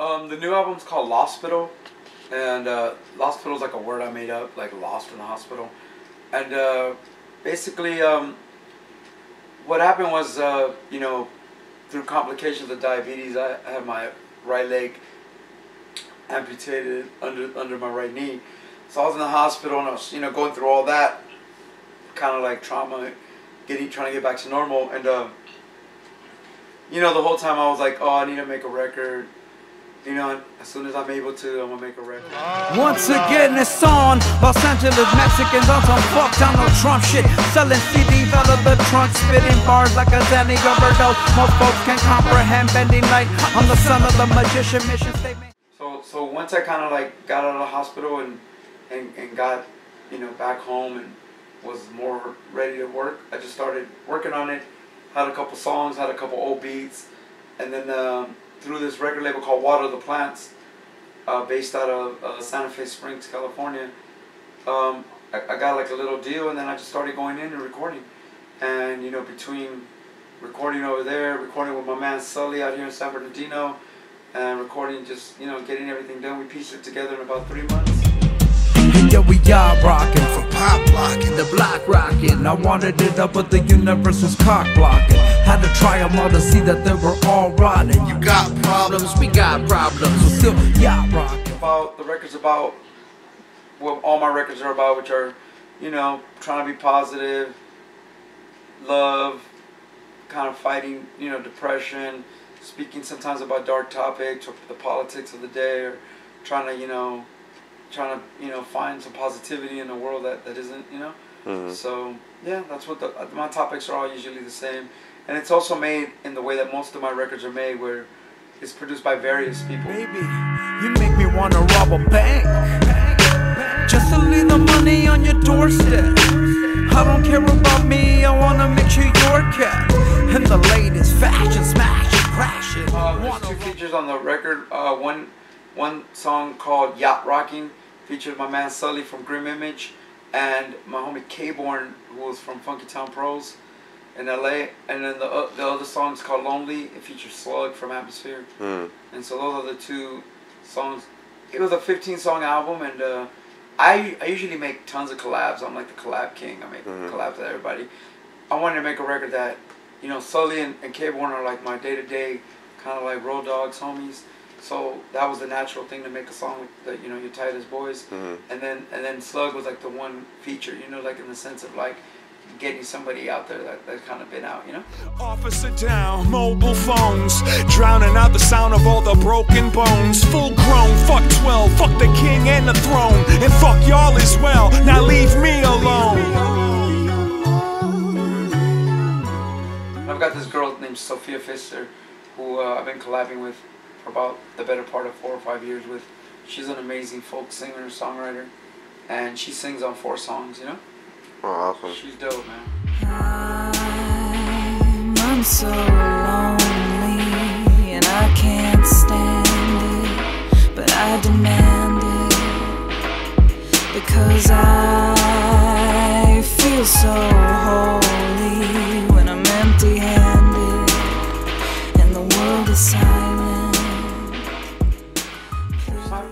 The new album's called Hospital, and Hospital is like a word I made up, like lost in the hospital. And basically, what happened was, you know, through complications of diabetes, I had my right leg amputated under my right knee. So I was in the hospital, and I was, you know, going through all that kind of like trauma, trying to get back to normal. And you know, the whole time I was like, oh, I need to make a record. You know, as soon as I'm able to, I'm gonna make a record. Once again, it's on. Los Angeles Mexicans on some fuck Donald Trump shit. Selling CDs out of the trunk, spitting bars like a Zanny overdose. Most folks can comprehend bending light. I'm the son of the magician, mission statement. So once I kind of like got out of the hospital and got, you know, back home and was more ready to work, I just started working on it. Had a couple songs, had a couple old beats, and then through this record label called Water the Plants, based out of Santa Fe Springs, California, I got like a little deal, and then I just started going in and recording. And you know, between recording over there, recording with my man Sully out here in San Bernardino, and recording, just, you know, getting everything done, we pieced it together in about 3 months. And yeah, we are rocking, from pop locking to block rocking. I wanted it up, but the universe was cock blocking. Had to try them all to see that they were all rotten. You got problems, we got problems. We're still yacht rocking. The record's about what all my records are about, which are, you know, trying to be positive, love, kind of fighting, you know, depression, speaking sometimes about dark topics or the politics of the day, or trying to find some positivity in a world that isn't, you know. Mm-hmm. So yeah, that's what my topics are all usually the same, and it's also made in the way that most of my records are made, where it's produced by various people. Baby, you make me want to rob a bank just to leave the money on your doorstep. I don't care about me, I want to make sure you're kept in the latest fashion, smashing, crashing. There's 2 features on the record. One song called Yacht Rocking featured my man Sully from Grim Image and my homie K-Born, who was from Funky Town Pros in LA. And then the other song is called Lonely. It features Slug from Atmosphere. And so those are the 2 songs. It was a 15-song album, and I usually make tons of collabs. I'm like the collab king. I make collabs with everybody. I wanted to make a record that, you know, Sully and K-Born are like my day-to-day kind of like road dogs, homies. So that was the natural thing to make a song with the, you know, your tightest boys. And then Slug was like the one feature, you know, like in the sense of like getting somebody out there that kind of been out, you know. Officer down, mobile phones, drowning out the sound of all the broken bones. Full grown, fuck 12, fuck the king and the throne, and fuck y'all as well. Now leave me alone. I've got this girl named Sophia Pfister, who I've been collabing with for about the better part of 4 or 5 years with. She's an amazing folk singer, songwriter, and she sings on 4 songs, you know? Oh, awesome. She's dope, man. I'm so lonely and I can't stand it, but I demand it, because I feel so holy when I'm empty-handed and the world is silent.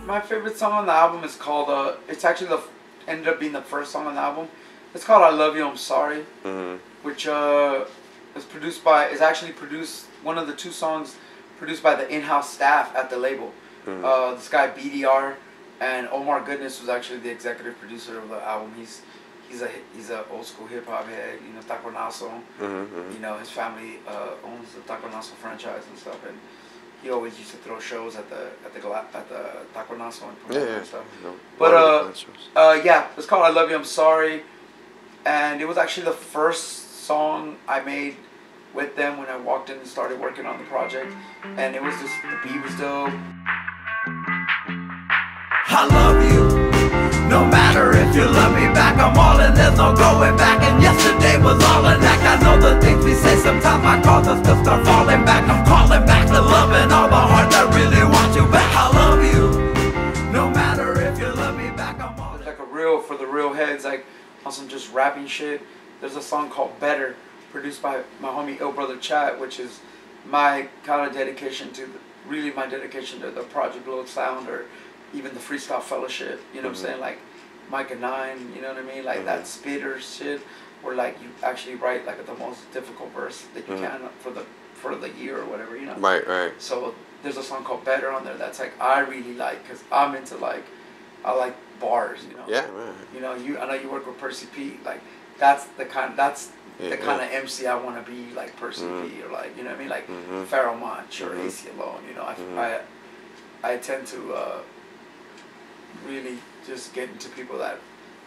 My favorite song on the album is called, it's actually ended up being the first song on the album. It's called I Love You, I'm Sorry, which is actually produced, one of the 2 songs produced by the in-house staff at the label. This guy BDR, and Omar Goodness was actually the executive producer of the album. He's a old school hip hop head, you know, Taco Naso. You know, his family owns the Taco Naso franchise and stuff, and he always used to throw shows at the Taco Naso and stuff. But yeah, it's called I Love You, I'm Sorry, and it was actually the first song I made with them when I walked in and started working on the project, and it was just, the beat was dope. I love you, no matter if you love me back, I'm all in, there's no going back. And yesterday was all an act. I know the things we say sometimes might cause us to start falling back. I'm calling back to love and all the heart that really wants you back. I love you, no matter if you love me back, I'm all in. Like a real, for the real heads, like on some just rapping shit, there's a song called Better, produced by my homie Ill Brother Chat, which is my kind of dedication to my dedication to the Project Blow Sound, or even the Freestyle Fellowship, you know what I'm saying, like Micah 9, you know what I mean, like that spitter shit, where like you actually write like the most difficult verse that you can for the year or whatever, you know. Right. So there's a song called Better on there that's like I really like, because I'm into like, I like bars, you know. Yeah, man. You know, I know you work with Percy P, like that's the kind of MC I want to be, like Percy P, or like, you know what I mean, like Pharoah Monch or AC Alone, you know. I tend to really just get into people that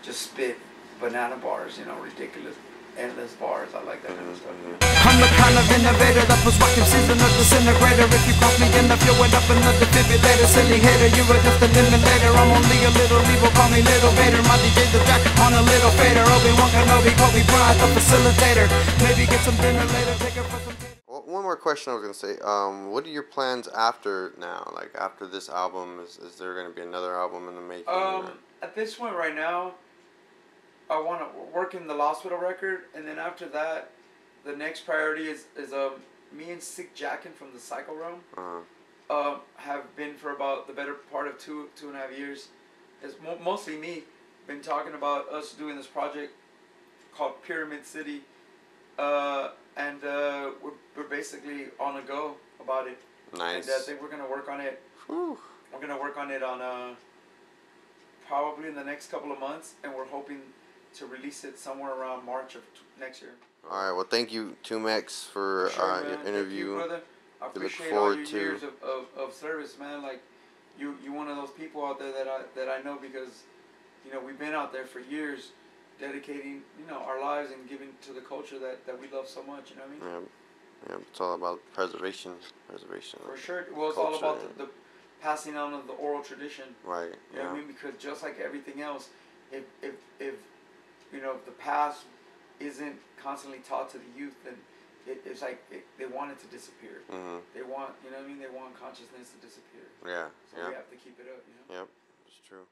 just spit banana bars, you know, ridiculous, endless bars. I like that kind of stuff. I'm the kind of innovator that was rocking season of disintegrator. If you cross me in the field, went up in the defibrillator. Silly hater, you were just an imitator. I'm only a little evil, call me Little Vader. My DJ the Jack on a little fader. Obi-Wan Kenobi, Kobe Bryant, the facilitator. Maybe get some dinner later, take her for some. Well, one more question I was gonna say. What are your plans after now? Like after this album, is there gonna be another album in the making? At this point right now, I want to work in the Hospital record, and then after that, the next priority is me and Sick Jackin from the Psycho Realm have been for about the better part of 2.5 years. It's mostly me been talking about us doing this project called Pyramid City, and we're basically on a go about it. Nice. And I think we're gonna work on it. Whew. We're gonna work on it on probably in the next couple of months, and we're hoping to release it somewhere around March of next year. All right. Well, thank you, Tumex, for Sure, your interview. Thank you, brother. I We look appreciate all forward your to- years of service, man. Like you one of those people out there that I know, because you know we've been out there for years, dedicating our lives and giving to the culture that we love so much. You know what I mean? Yeah. It's all about preservation. For sure. Well, it's all about the passing on of the oral tradition. Right. You know what I mean? Because just like everything else, if the past isn't constantly taught to the youth, then it's like they want it to disappear. They want, you know what I mean? They want consciousness to disappear. Yeah. So we have to keep it up, you know? Yep. It's true.